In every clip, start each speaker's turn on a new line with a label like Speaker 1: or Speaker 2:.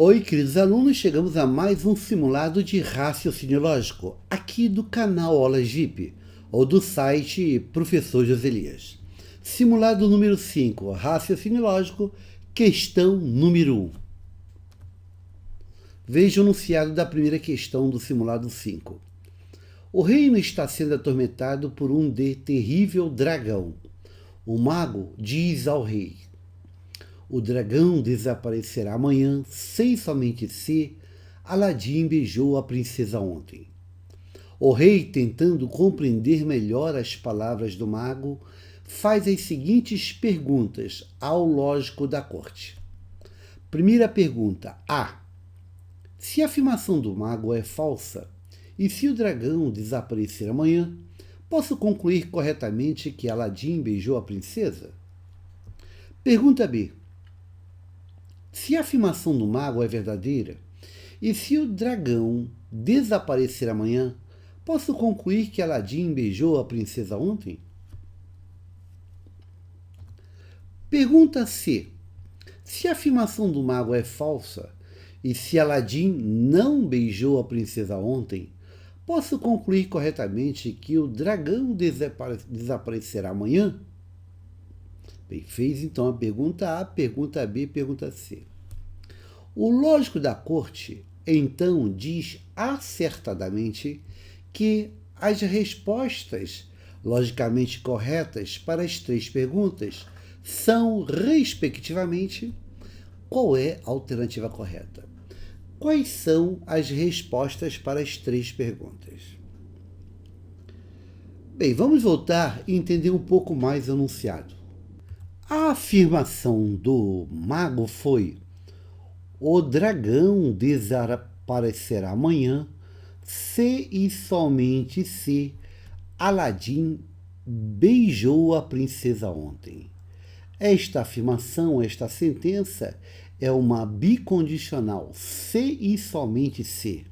Speaker 1: Oi, queridos alunos, chegamos a mais um simulado de raciocínio lógico, aqui do canal Ola Jeep, ou do site Professor Joselias. Simulado número 5, raciocínio lógico, questão número 1. Veja o enunciado da primeira questão do simulado 5. O reino está sendo atormentado por um terrível dragão. O mago diz ao rei: o dragão desaparecerá amanhã, sem somente ser. Aladim beijou a princesa ontem. O rei, tentando compreender melhor as palavras do mago, faz as seguintes perguntas ao lógico da corte. Primeira pergunta: A. Se a afirmação do mago é falsa, e se o dragão desaparecer amanhã, posso concluir corretamente que Aladim beijou a princesa? Pergunta B. Se a afirmação do mago é verdadeira, e se o dragão desaparecer amanhã, posso concluir que Aladim beijou a princesa ontem? Pergunta C. Se a afirmação do mago é falsa, e se Aladim não beijou a princesa ontem, posso concluir corretamente que o dragão desaparecerá amanhã? Bem, fez então a pergunta A, pergunta B, pergunta C. O lógico da corte, então, diz acertadamente que as respostas logicamente corretas para as três perguntas são, respectivamente, qual é a alternativa correta? Quais são as respostas para as três perguntas? Bem, vamos voltar e entender um pouco mais o enunciado. A afirmação do mago foi: o dragão desaparecerá amanhã, se e somente se Aladim beijou a princesa ontem. Esta afirmação, esta sentença, é uma bicondicional, se e somente se.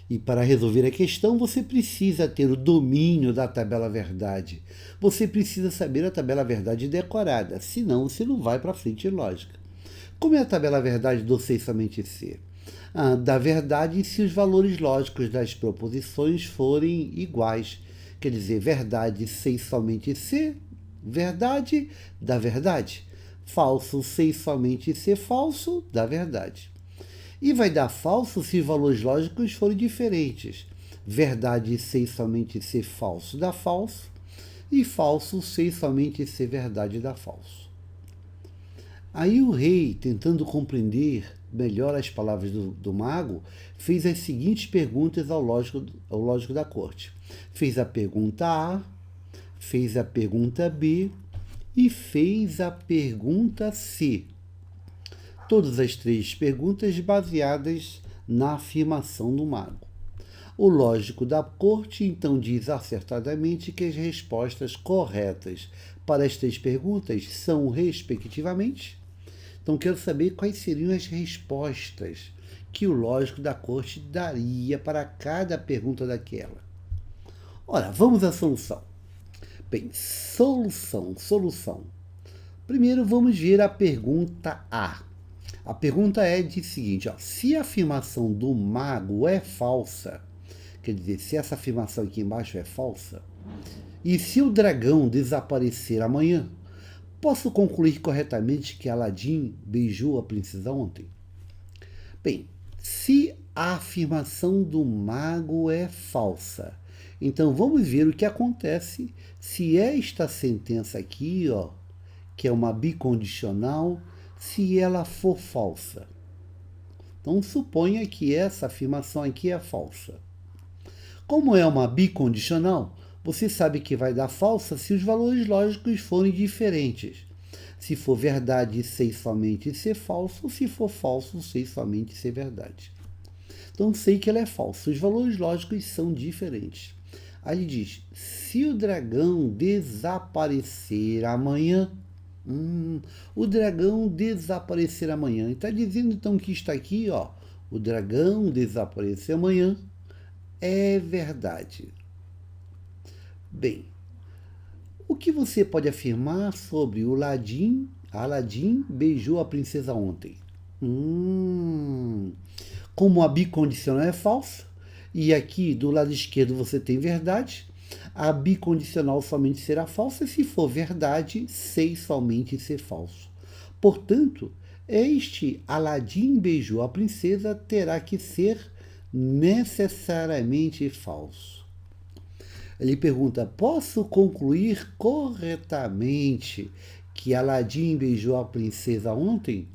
Speaker 1: E para resolver a questão, você precisa ter o domínio da tabela verdade. Você precisa saber a tabela verdade decorada, senão você não vai para frente em lógica. Como é a tabela verdade do se e somente se? Da verdade se os valores lógicos das proposições forem iguais. Quer dizer, verdade se e somente se, verdade da verdade. Falso se e somente se, falso da verdade. E vai dar falso se os valores lógicos forem diferentes. Verdade se e somente se, falso dá falso. E falso se e somente se, verdade dá falso. Aí o rei, tentando compreender melhor as palavras do mago, fez as seguintes perguntas ao lógico da corte. Fez a pergunta A, fez a pergunta B e fez a pergunta C. Todas as três perguntas baseadas na afirmação do mago. O lógico da corte então diz acertadamente que as respostas corretas para as três perguntas são, respectivamente. Então, quero saber quais seriam as respostas que o lógico da corte daria para cada pergunta daquela. Ora, vamos à solução. Bem, solução. Primeiro, vamos ver a pergunta A. A pergunta é de seguinte: se a afirmação do mago é falsa, quer dizer, se essa afirmação aqui embaixo é falsa, e se o dragão desaparecer amanhã, posso concluir corretamente que Aladim beijou a princesa ontem? Bem, se a afirmação do mago é falsa, então vamos ver o que acontece se esta sentença aqui, que é uma bicondicional, se ela for falsa. Então suponha que essa afirmação aqui é falsa. Como é uma bicondicional, você sabe que vai dar falsa se os valores lógicos forem diferentes. Se for verdade, sei somente ser falso. Se for falso, sei somente ser verdade. Então, sei que ela é falsa. Os valores lógicos são diferentes. Aí ele diz: se o dragão desaparecer amanhã, o dragão desaparecer amanhã. Está dizendo então que está aqui, o dragão desaparecer amanhã é verdade. Bem, o que você pode afirmar sobre Aladim beijou a princesa ontem? Hum. Como a bicondicional é falsa, e aqui do lado esquerdo você tem verdade, a bicondicional somente será falsa se for verdade, sem somente ser falso. Portanto, este Aladim beijou a princesa terá que ser necessariamente falso. Ele pergunta: posso concluir corretamente que Aladim beijou a princesa ontem?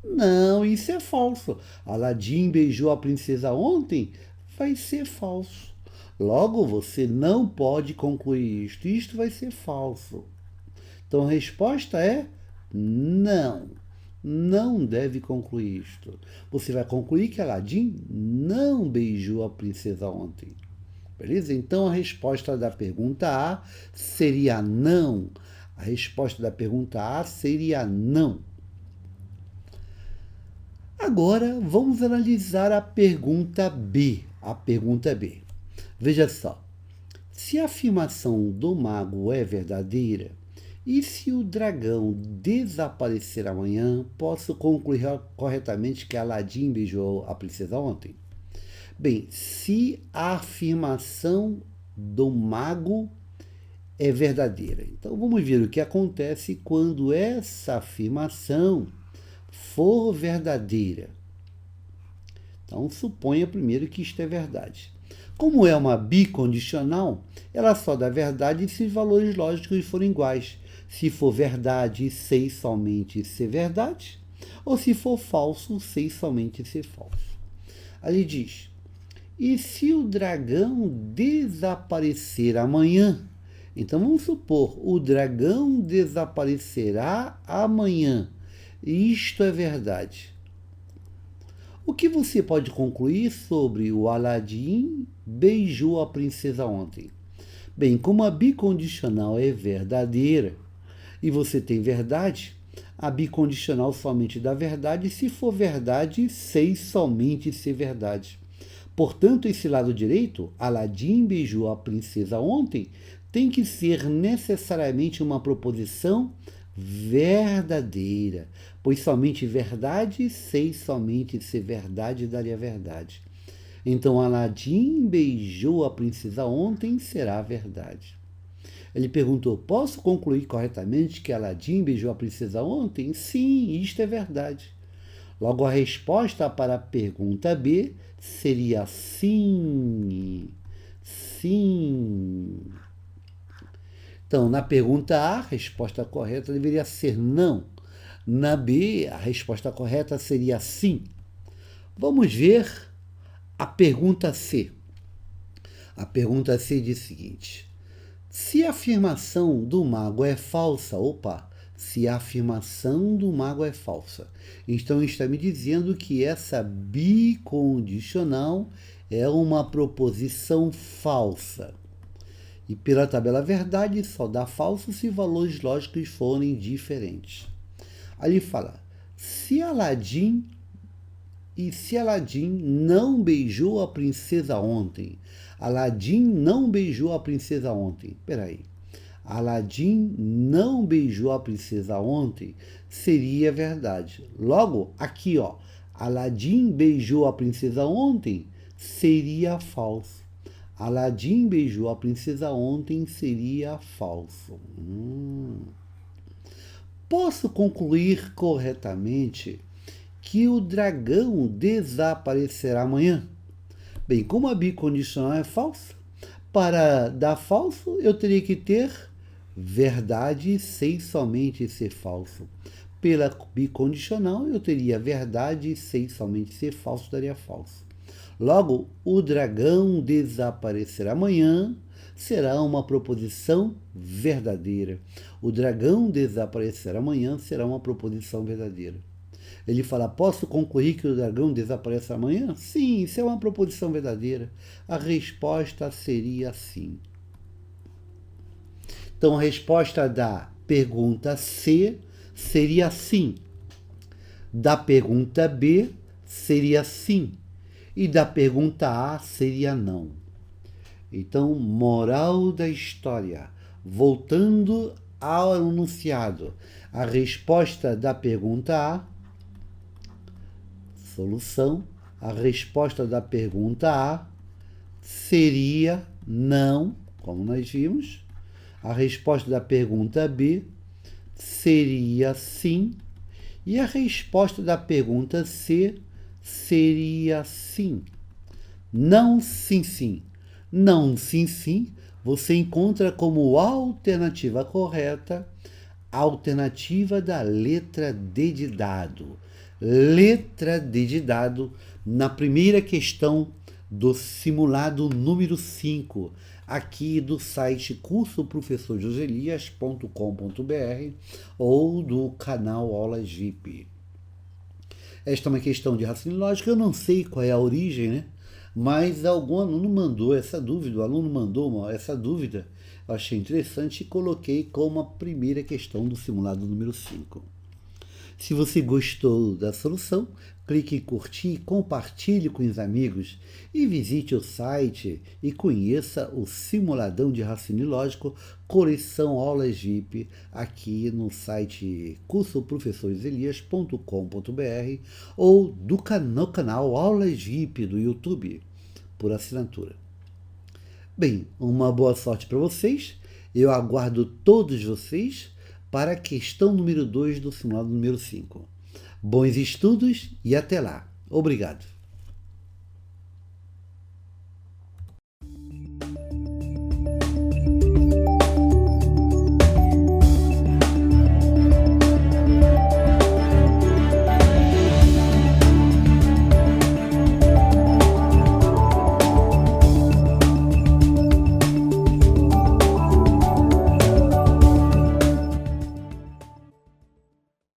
Speaker 1: Não, isso é falso. Aladim beijou a princesa ontem? Vai ser falso. Logo, você não pode concluir isto. Isto vai ser falso. Então a resposta é não. Não deve concluir isto. Você vai concluir que Aladim não beijou a princesa ontem. Beleza? Então a resposta da pergunta A seria não. A resposta da pergunta A seria não. Agora vamos analisar a pergunta B. A pergunta B. Veja só. Se a afirmação do mago é verdadeira, e se o dragão desaparecer amanhã, posso concluir corretamente que Aladim beijou a princesa ontem? Bem, se a afirmação do mago é verdadeira. Então vamos ver o que acontece quando essa afirmação for verdadeira. Então suponha primeiro que isto é verdade. Como é uma bicondicional, ela só dá verdade se os valores lógicos forem iguais. Se for verdade, sei somente ser verdade, ou se for falso, sei somente ser falso. Ali diz: e se o dragão desaparecer amanhã? Então vamos supor, o dragão desaparecerá amanhã. Isto é verdade. O que você pode concluir sobre o Aladim beijou a princesa ontem? Bem, como a bicondicional é verdadeira e você tem verdade, a bicondicional somente dá verdade se for verdade, sei somente ser verdade. Portanto, esse lado direito, Aladim beijou a princesa ontem, tem que ser necessariamente uma proposição verdadeira, pois somente verdade, sei somente ser verdade, daria verdade. Então, Aladim beijou a princesa ontem, será verdade. Ele perguntou: posso concluir corretamente que Aladim beijou a princesa ontem? Sim, isto é verdade. Logo, a resposta para a pergunta B seria sim. Sim. Então, na pergunta A, a resposta correta deveria ser não. Na B, a resposta correta seria sim. Vamos ver a pergunta C. A pergunta C diz o seguinte: se a afirmação do mago é falsa, se a afirmação do mago é falsa, então está me dizendo que essa bicondicional é uma proposição falsa. E pela tabela verdade só dá falso se valores lógicos forem diferentes. Ali fala: se Aladim não beijou a princesa ontem. Aladim não beijou a princesa ontem. Peraí. Aladim não beijou a princesa ontem seria verdade. Logo, aqui, ó, Aladim beijou a princesa ontem seria falso. Aladim beijou a princesa ontem seria falso. Posso concluir corretamente que o dragão desaparecerá amanhã? Bem, como a bicondicional é falsa, para dar falso eu teria que ter verdade sem somente ser falso. Pela bicondicional eu teria verdade sem somente ser falso, daria falso. Logo, o dragão desaparecerá amanhã será uma proposição verdadeira. O dragão desaparecerá amanhã será uma proposição verdadeira. Ele fala: posso concluir que o dragão desaparece amanhã? Sim, isso é uma proposição verdadeira. A resposta seria sim. Então, a resposta da pergunta C seria sim. Da pergunta B seria sim. E da pergunta A seria não. Então, moral da história. Voltando ao enunciado. A resposta da pergunta A Solução: a resposta da pergunta A seria não, como nós vimos. A resposta da pergunta B seria sim. E a resposta da pergunta C seria sim. Não, sim, sim. Não, sim, sim. Você encontra como alternativa correta a alternativa da letra D de dado. Letra D de dado na primeira questão do simulado número 5, aqui do site cursoprofessorjoselias.com.br ou do canal Aulas VIP. Esta é uma questão de raciocínio lógico, eu não sei qual é a origem, né? Mas algum aluno mandou essa dúvida, o aluno mandou essa dúvida, eu achei interessante e coloquei como a primeira questão do simulado número 5. Se você gostou da solução, clique em curtir, compartilhe com os amigos e visite o site e conheça o Simuladão de Raciocínio Lógico, coleção Aulas VIP, aqui no site cursoprofessorjoselias.com.br ou no canal Aulas VIP do YouTube, por assinatura. Bem, uma boa sorte para vocês. Eu aguardo todos vocês para a questão número 2 do simulado número 5. Bons estudos e até lá. Obrigado.